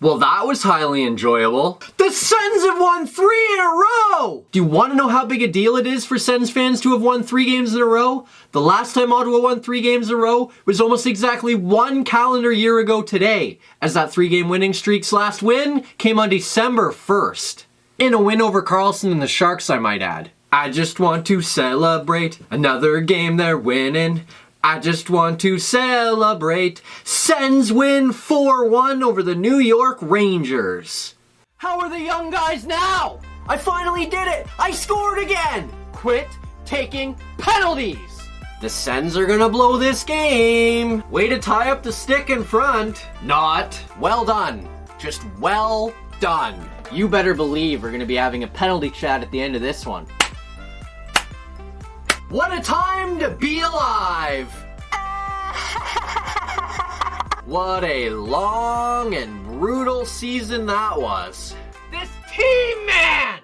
Well, that was highly enjoyable. The Sens have won 3 in a row! Do you want to know how big a deal it is for Sens fans to have won 3 games in a row? The last time Ottawa won 3 games in a row was almost exactly 1 calendar year ago today, as that 3-game winning streak's last win came on December 1st. In a win over Carlson and the Sharks, I might add. I just want to celebrate another game they're winning. I just want to celebrate. Sens win 4-1 over the New York Rangers. How are the young guys now? I finally did it! I scored again! Quit taking penalties! The Sens are gonna blow this game. Way to tie up the stick in front. Not. Well done. Just well done. You better believe we're gonna be having a penalty chat at the end of this one. What a time to be alive! What a long and brutal season that was. This team, man!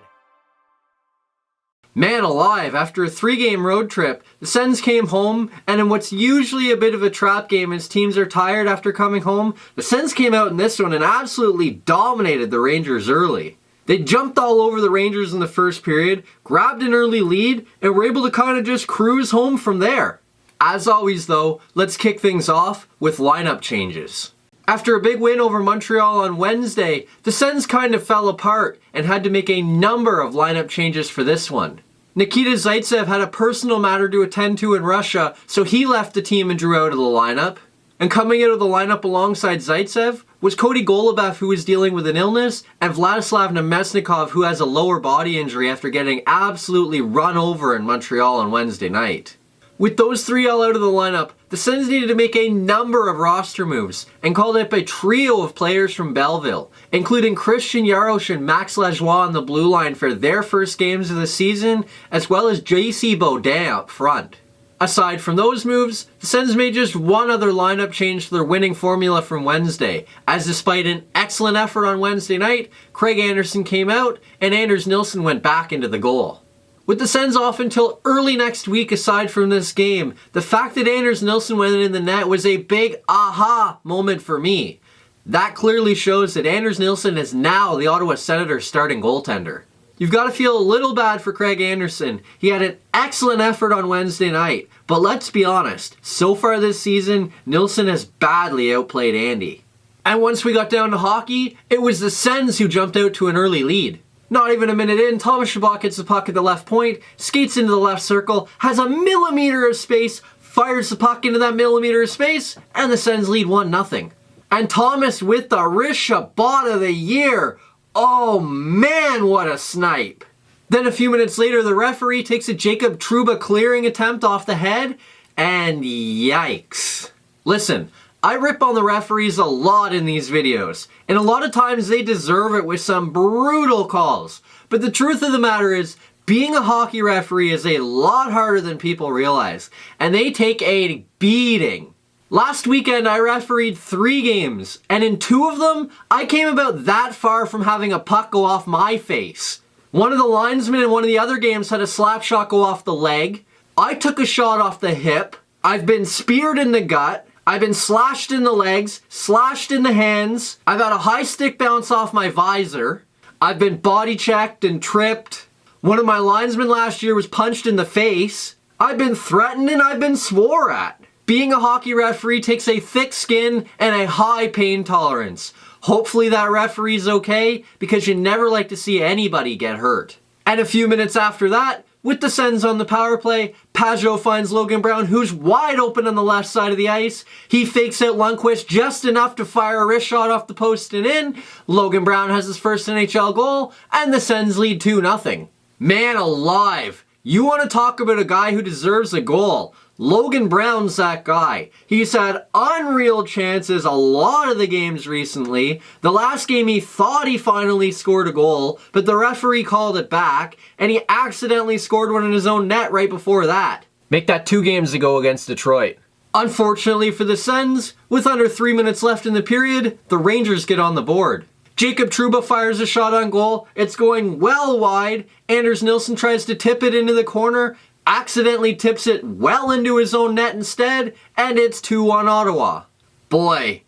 Man alive, after a 3-game road trip, the Sens came home, and in what's usually a bit of a trap game as teams are tired after coming home, the Sens came out in this one and absolutely dominated the Rangers early. They jumped all over the Rangers in the first period, grabbed an early lead, and were able to kind of just cruise home from there. As always though, let's kick things off with lineup changes. After a big win over Montreal on Wednesday, the Sens kind of fell apart and had to make a number of lineup changes for this one. Nikita Zaitsev had a personal matter to attend to in Russia, so he left the team and drew out of the lineup. And coming out of the lineup alongside Zaitsev was Cody Golubev, who was dealing with an illness, and Vladislav Namestnikov, who has a lower body injury after getting absolutely run over in Montreal on Wednesday night. With those 3 all out of the lineup, the Sens needed to make a number of roster moves and called up a trio of players from Belleville, including Christian Jarosz and Max Lajoie on the blue line for their first games of the season, as well as JC Baudin up front. Aside from those moves, the Sens made just one other lineup change to their winning formula from Wednesday, as despite an excellent effort on Wednesday night, Craig Anderson came out and Anders Nilsson went back into the goal. With the Sens off until early next week aside from this game, the fact that Anders Nilsson went in the net was a big aha moment for me. That clearly shows that Anders Nilsson is now the Ottawa Senators starting goaltender. You've got to feel a little bad for Craig Anderson. He had an excellent effort on Wednesday night, but let's be honest, so far this season, Nilsson has badly outplayed Andy. And once we got down to hockey, it was the Sens who jumped out to an early lead. Not even a minute in, Thomas Chabot gets the puck at the left point, skates into the left circle, has a millimeter of space, fires the puck into that millimeter of space, and the Sens lead 1-0. And Thomas with the wrist Chabot of the year. Oh man, what a snipe. Then a few minutes later, the referee takes a Jacob Trouba clearing attempt off the head, and yikes. Listen, I rip on the referees a lot in these videos, and a lot of times they deserve it with some brutal calls. But the truth of the matter is, being a hockey referee is a lot harder than people realize, and they take a beating. Last weekend, I refereed 3 games, and in 2 of them, I came about that far from having a puck go off my face. One of the linesmen in one of the other games had a slap shot go off the leg. I took a shot off the hip. I've been speared in the gut. I've been slashed in the legs, slashed in the hands. I've had a high stick bounce off my visor. I've been body checked and tripped. One of my linesmen last year was punched in the face. I've been threatened and I've been swore at. Being a hockey referee takes a thick skin and a high pain tolerance. Hopefully that referee's okay, because you never like to see anybody get hurt. And a few minutes after that, with the Sens on the power play, Pajot finds Logan Brown, who's wide open on the left side of the ice. He fakes out Lundqvist just enough to fire a wrist shot off the post and in. Logan Brown has his first NHL goal, and the Sens lead 2-0. Man alive! You want to talk about a guy who deserves a goal. Logan Brown's that guy. He's had unreal chances a lot of the games recently. The last game he thought he finally scored a goal, but the referee called it back, and he accidentally scored one in his own net right before that. Make that 2 games ago against Detroit. Unfortunately for the Sens, with under 3 minutes left in the period, the Rangers get on the board. Jacob Trouba fires a shot on goal. It's going well wide. Anders Nilsson tries to tip it into the corner, accidentally tips it well into his own net instead, and it's 2-1 Ottawa. Boy,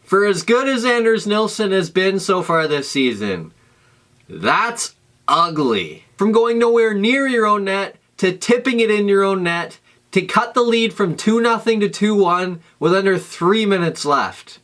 For as good as Anders Nilsson has been so far this season, that's ugly. From going nowhere near your own net to tipping it in your own net to cut the lead from 2-0 to 2-1 with under 3 minutes left.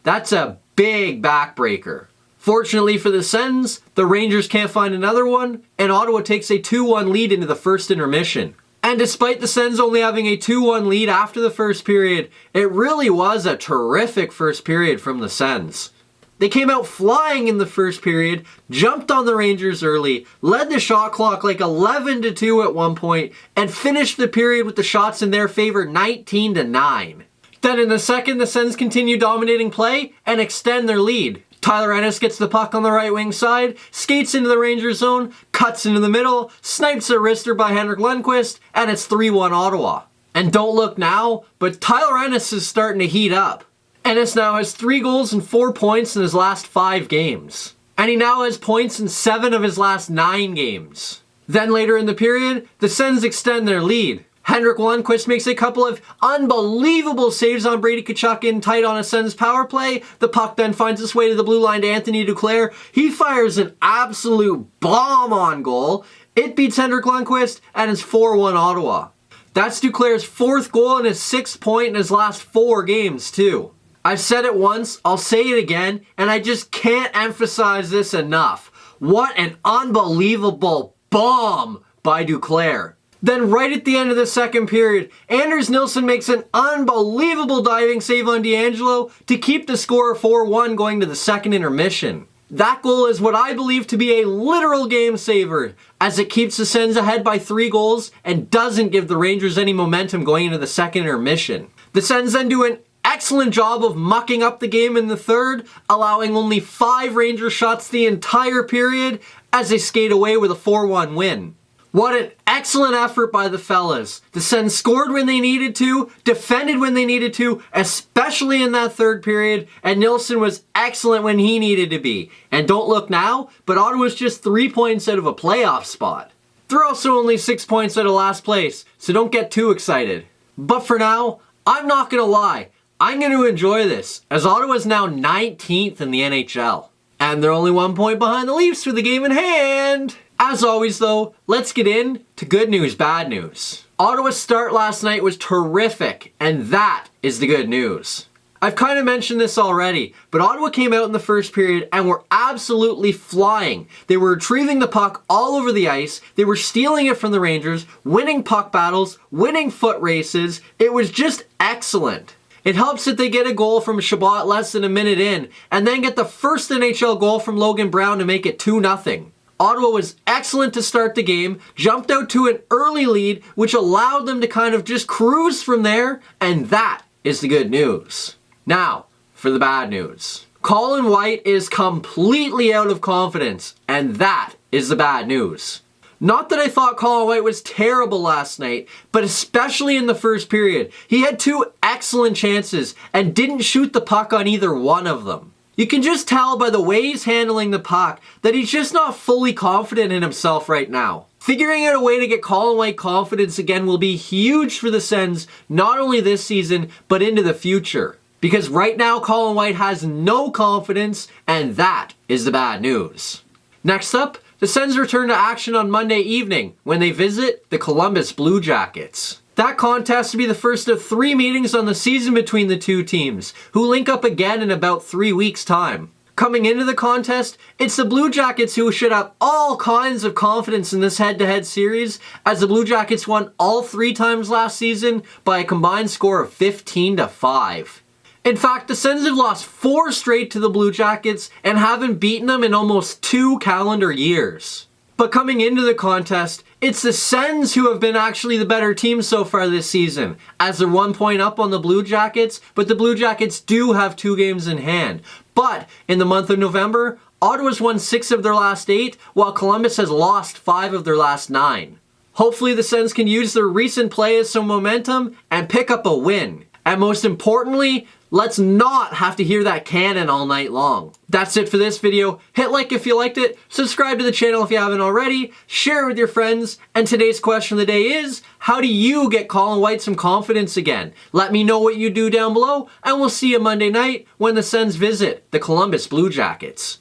That's a big backbreaker. Fortunately for the Sens, the Rangers can't find another one, and Ottawa takes a 2-1 lead into the first intermission. And despite the Sens only having a 2-1 lead after the first period, it really was a terrific first period from the Sens. They came out flying in the first period, jumped on the Rangers early, led the shot clock like 11-2 at one point, and finished the period with the shots in their favor 19-9. Then in the second, the Sens continue dominating play and extend their lead. Tyler Ennis gets the puck on the right wing side, skates into the Rangers zone, cuts into the middle, snipes a wrister by Henrik Lundqvist, and it's 3-1 Ottawa. And don't look now, but Tyler Ennis is starting to heat up. Ennis now has 3 goals and 4 points in his last 5 games. And he now has points in 7 of his last 9 games. Then later in the period, the Sens extend their lead. Henrik Lundqvist makes a couple of unbelievable saves on Brady Tkachuk in tight on a Sens power play. The puck then finds its way to the blue line to Anthony Duclair. He fires an absolute bomb on goal. It beats Henrik Lundqvist and it's 4-1 Ottawa. That's Duclair's 4th goal and his 6th point in his last 4 games too. I've said it once, I'll say it again, and I just can't emphasize this enough. What an unbelievable bomb by Duclair. Then right at the end of the second period, Anders Nilsson makes an unbelievable diving save on D'Angelo to keep the score 4-1 going to the second intermission. That goal is what I believe to be a literal game saver, as it keeps the Sens ahead by 3 goals and doesn't give the Rangers any momentum going into the second intermission. The Sens then do an excellent job of mucking up the game in the third, allowing only 5 Ranger shots the entire period as they skate away with a 4-1 win. What an excellent effort by the fellas. The Sens scored when they needed to, defended when they needed to, especially in that third period, and Nilsson was excellent when he needed to be. And don't look now, but Ottawa's just 3 points out of a playoff spot. They're also only 6 points out of last place, so don't get too excited. But for now, I'm not gonna lie, I'm going to enjoy this, as Ottawa's now 19th in the NHL. And they're only 1 point behind the Leafs for the game in hand. As always though, let's get into good news, bad news. Ottawa's start last night was terrific, and that is the good news. I've kind of mentioned this already, but Ottawa came out in the first period and were absolutely flying. They were retrieving the puck all over the ice, they were stealing it from the Rangers, winning puck battles, winning foot races. It was just excellent. It helps that they get a goal from Chabot less than a minute in, and then get the first NHL goal from Logan Brown to make it 2-0. Ottawa was excellent to start the game, jumped out to an early lead, which allowed them to kind of just cruise from there, and that is the good news. Now, for the bad news. Colin White is completely out of confidence, and that is the bad news. Not that I thought Colin White was terrible last night, but especially in the first period. He had 2 excellent chances and didn't shoot the puck on either one of them. You can just tell by the way he's handling the puck that he's just not fully confident in himself right now. Figuring out a way to get Colin White confidence again will be huge for the Sens, not only this season, but into the future. Because right now Colin White has no confidence, and that is the bad news. Next up, the Sens return to action on Monday evening when they visit the Columbus Blue Jackets. That contest will be the first of 3 meetings on the season between the 2 teams, who link up again in about 3 weeks' time. Coming into the contest, it's the Blue Jackets who should have all kinds of confidence in this head-to-head series, as the Blue Jackets won all 3 times last season by a combined score of 15-5. In fact, the Sens have lost 4 straight to the Blue Jackets and haven't beaten them in almost 2 calendar years. But coming into the contest, it's the Sens who have been actually the better team so far this season, as they're 1 point up on the Blue Jackets, but the Blue Jackets do have 2 games in hand. But in the month of November, Ottawa's won 6 of their last 8, while Columbus has lost 5 of their last 9. Hopefully the Sens can use their recent play as some momentum and pick up a win. And most importantly, let's not have to hear that cannon all night long. That's it for this video. Hit like if you liked it, subscribe to the channel if you haven't already, share it with your friends, and today's question of the day is, how do you get Colin White some confidence again? Let me know what you do down below, and we'll see you Monday night when the Sens visit the Columbus Blue Jackets.